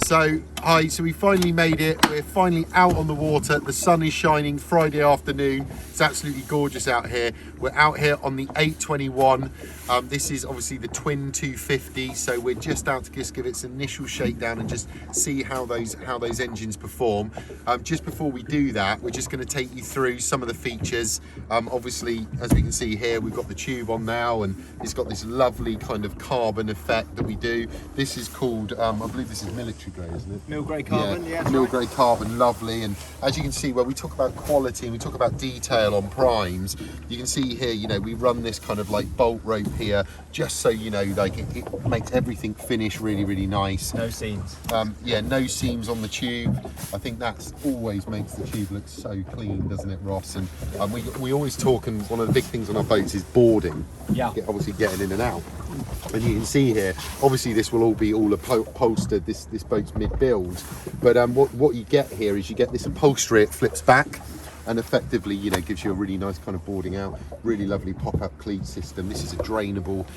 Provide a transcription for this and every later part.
So, hi, so we finally made it. We're finally out on the water. The sun is shining Friday afternoon. It's absolutely gorgeous out here. We're out here on the 821. This is obviously the twin 250. So we're just out to just give its initial shakedown and just see how those engines perform. Just before we do that, we're just going to take you through some of the features. Obviously, as we can see here, we've got the tube on now, and it's got this lovely kind of carbon effect that we do. This is called, I believe this is military grey, isn't it? Mill grey carbon, yeah. Mill grey carbon, lovely. And as you can see, where we talk about quality and we talk about detail on primes, you can see here, you know, we run this kind of like bolt rope here, just so you know, like it makes everything finish really, really nice. No seams. Yeah, no seams on the tube. I think that's always makes the tube look so clean, doesn't it, Ross? And we always talk, and one of the big things on our boats is boarding. Yeah. Obviously getting in and out. And you can see here, obviously this will all be upholstered. This boat's mid-build, but what you get here is you get this upholstery. It flips back and effectively, you know, gives you a really nice kind of boarding out. Really lovely pop-up cleat system. This is a drainable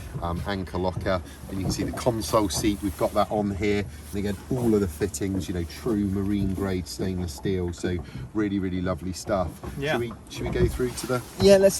anchor locker, and you can see the console seat. We've got that on here, and again, all of the fittings, you know, true marine grade stainless steel. So really, really lovely stuff. Yeah. Should we go through to the? Yeah, let's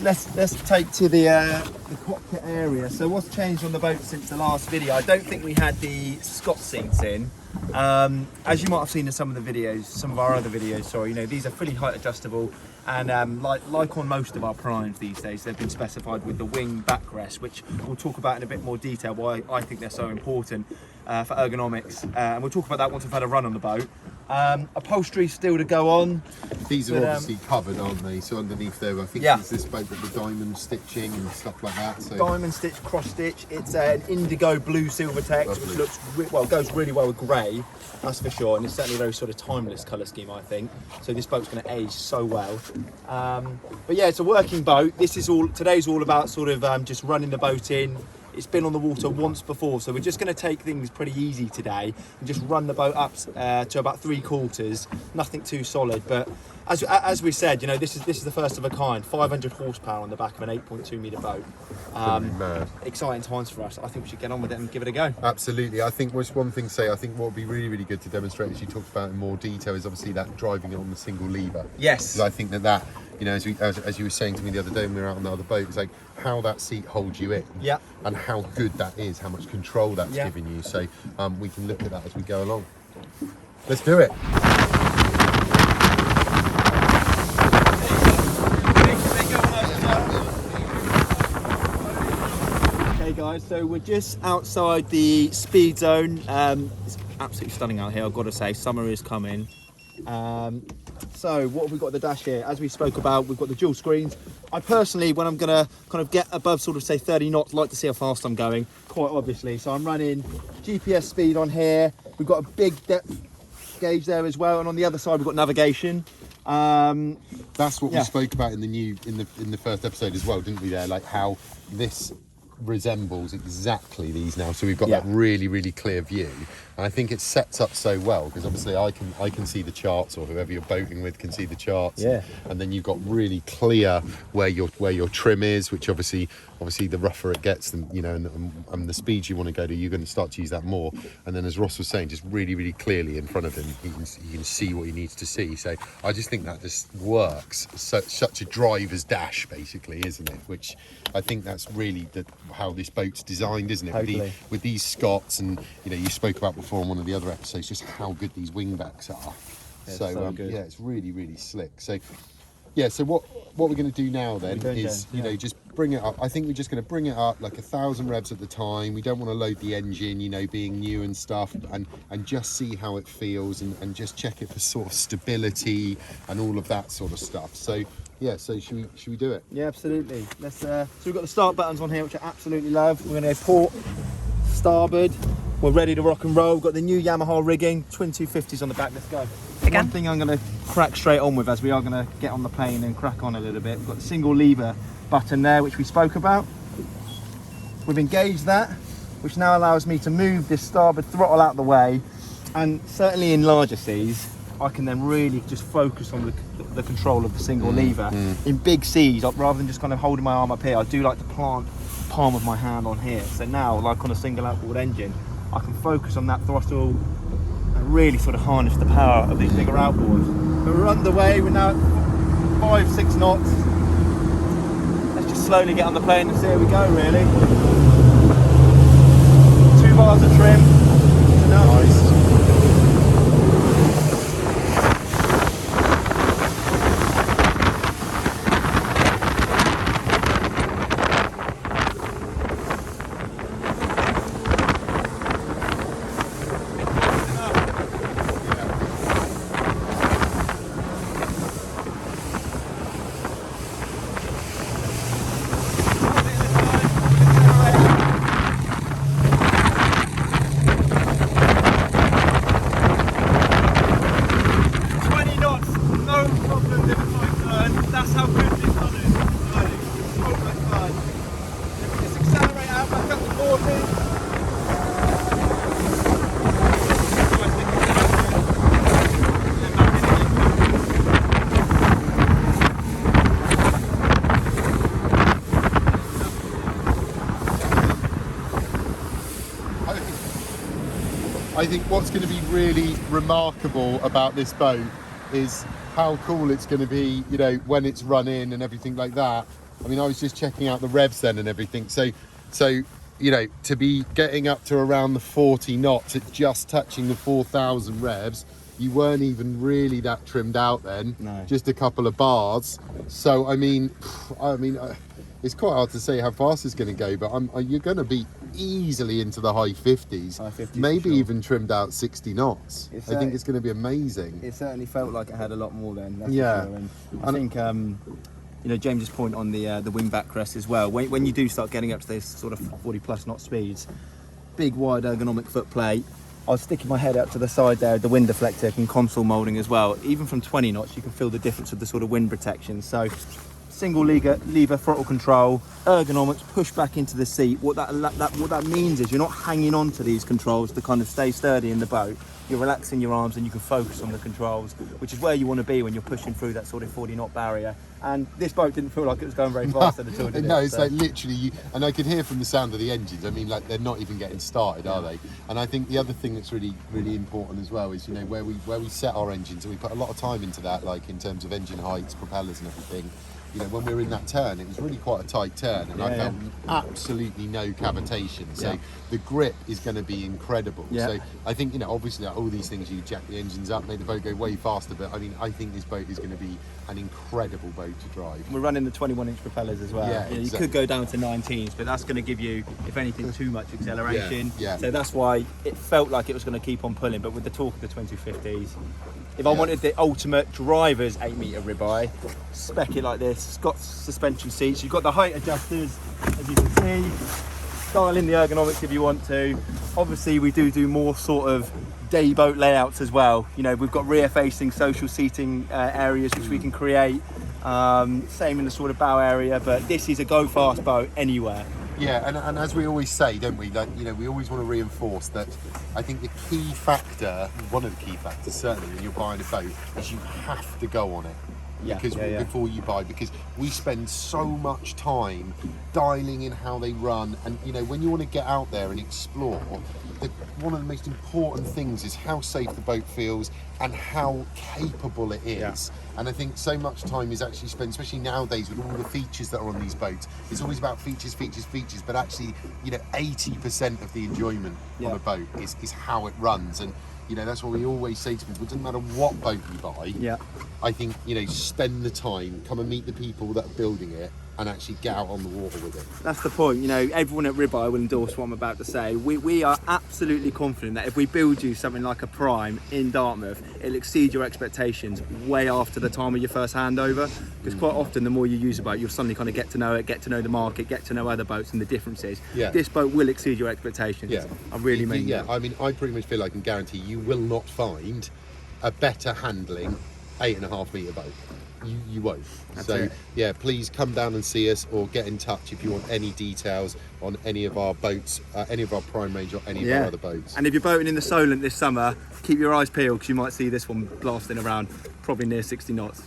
take to the cockpit area. So what's changed on the boat since the last video? I don't think we had the Scott seats in. As you might have seen in some of the videos, some of our other videos, sorry, you know, these are fully height adjustable, and like on most of our primes these days, they've been specified with the wing backrest, which we'll talk about in a bit more detail, why I think they're so important for ergonomics, and we'll talk about that once we've had a run on the boat. Upholstery still to go on. These are obviously covered, aren't they? So underneath there, I think it's this boat with the diamond stitching and stuff like that. So diamond stitch, cross stitch. It's an indigo blue silver text, which looks goes really well with grey, that's for sure. And it's certainly a very sort of timeless colour scheme, I think. So this boat's going to age so well. But yeah, it's a working boat. Today's all about sort of just running the boat in. It's been on the water once before, so we're just going to take things pretty easy today and just run the boat up to about 3/4. Nothing too solid, but as we said, you know, this is the first of a kind. 500 horsepower on the back of an 8.2 metre boat. mad. Exciting times for us. I think we should get on with it and give it a go. Absolutely. I think just one thing to say, I think what would be really, really good to demonstrate, as you talked about in more detail, is obviously that driving it on the single lever. Yes. Because I think that you know, as you were saying to me the other day when we were out on the other boat, it's like how that seat holds you in, yeah, and how good that is, how much control that's giving you. So we can look at that as we go along. Let's do it. Okay guys, so we're just outside the speed zone. It's absolutely stunning out here, I've got to say. Summer is coming. So what have we got at the dash here? As we spoke about, we've got the dual screens. I personally, when I'm going to kind of get above sort of say 30 knots, like to see how fast I'm going, quite obviously. So I'm running GPS speed on here. We've got a big depth gauge there as well, and on the other side we've got navigation. That's what we spoke about in the first episode as well, didn't we? There, like how this resembles exactly these now, so we've got that really, really clear view, and I think it sets up so well because obviously I can see the charts, or whoever you're boating with can see the charts, and then you've got really clear where your trim is, which obviously the rougher it gets, then you know, and the speeds you want to go to, you're going to start to use that more. And then as Ross was saying, just really, really clearly in front of him, he can see what he needs to see. So I just think that just works. Such a driver's dash, basically, isn't it? Which I think that's really how this boat's designed, isn't it? Totally. With these Scots, and you know, you spoke about before in one of the other episodes, just how good these wingbacks are. So good. Yeah, it's really, really slick. So yeah, so what we're going to do now then is, you know, just bring it up. I think we're just going to bring it up like 1,000 revs at the time. We don't want to load the engine, you know, being new and stuff, and just see how it feels, and just check it for sort of stability and all of that sort of stuff. So yeah, so should we do it? Yeah, absolutely. Let's. So we've got the start buttons on here, which I absolutely love. We're going to go port, starboard. We're ready to rock and roll. We've got the new Yamaha rigging, twin 250s on the back. Let's go. Again? One thing I'm going to crack straight on with, as we are going to get on the plane and crack on a little bit. We've got the single lever button there, which we spoke about. We've engaged that, which now allows me to move this starboard throttle out the way, and certainly in larger seas, I can then really just focus on the control of the single lever. In big seas, rather than just kind of holding my arm up here, I do like to plant the palm of my hand on here. So now, like on a single outboard engine, I can focus on that throttle and really sort of harness the power of these bigger outboards. But we're underway, we're now at 5-6 knots. Let's just slowly get on the plane and see how we go, really. 2 bars of trim. Nice. I think what's going to be really remarkable about this boat is how cool it's going to be, you know, when it's run in and everything like that. I mean, I was just checking out the revs then and everything. So you know, to be getting up to around the 40 knots at just touching the 4,000 revs, you weren't even really that trimmed out then. No. Just a couple of bars. So I mean, it's quite hard to say how fast it's going to go, but you're going to be easily into the high 50s, maybe even trimmed out 60 knots. I think it's going to be amazing. It certainly felt like it had a lot more then. That's Yeah. for sure. And I think you know, James's point on the wingback crest as well. When you do start getting up to this sort of 40+ knot speeds, big wide ergonomic foot plate. I was sticking my head out to the side there, the wind deflector and console moulding as well. Even from 20 knots, you can feel the difference of the sort of wind protection. So single lever throttle control, ergonomics, push back into the seat. What that means is you're not hanging on to these controls to kind of stay sturdy in the boat. You're relaxing your arms and you can focus on the controls, which is where you want to be when you're pushing through that sort of 40 knot barrier. And this boat didn't feel like it was going very fast at all, did it? No, it's like literally, and I could hear from the sound of the engines, I mean, like they're not even getting started, are they? And I think the other thing that's really, really important as well is, you know, where we set our engines, and we put a lot of time into that, like in terms of engine heights, propellers and everything. You know, when we were in that turn, it was really quite a tight turn, and I felt absolutely no cavitation. So the grip is going to be incredible. So I think, you know, obviously like, all these things, you jack the engines up, make the boat go way faster, but I mean, I think this boat is going to be an incredible boat to drive. We're running the 21-inch propellers as well. Yeah, you exactly. could go down to 19s, but that's going to give you, if anything, too much acceleration. Yeah. So that's why it felt like it was going to keep on pulling. But with the torque of the 2250s, if I wanted the ultimate driver's 8-meter ribeye, spec it like this. It's got suspension seats. You've got the height adjusters, as you can see. Dial in the ergonomics if you want to. Obviously, we do more sort of day boat layouts as well. You know, we've got rear-facing social seating areas which we can create. Same in the sort of bow area, but this is a go-fast boat anywhere. Yeah, and as we always say, don't we? Like, you know, we always want to reinforce that. I think the key factor, one of the key factors, certainly when you're buying a boat, is you have to go on it. Before you buy, because we spend so much time dialing in how they run, and you know, when you want to get out there and explore, one of the most important things is how safe the boat feels and how capable it is. And I think so much time is actually spent, especially nowadays with all the features that are on these boats. It's always about features, but actually, you know, 80% of the enjoyment on a boat is how it runs. And you know, that's what we always say to people. It doesn't matter what boat you buy. I think, you know, spend the time, come and meet the people that are building it, and actually get out on the water with it. That's the point. You know, everyone at Ribeye will endorse what I'm about to say. We are absolutely confident that if we build you something like a Prime in Dartmouth, it'll exceed your expectations way after the time of your first handover. Because quite often, the more you use a boat, you'll suddenly kind of get to know it, get to know the market, get to know other boats and the differences. This boat will exceed your expectations. I really mean that. I mean, I pretty much feel I can guarantee you will not find a better handling 8.5 metre boat. You won't. So yeah, please come down and see us, or get in touch if you want any details on any of our boats, any of our Prime range, or any of our other boats. And if you're boating in the Solent this summer, keep your eyes peeled, because you might see this one blasting around, probably near 60 knots.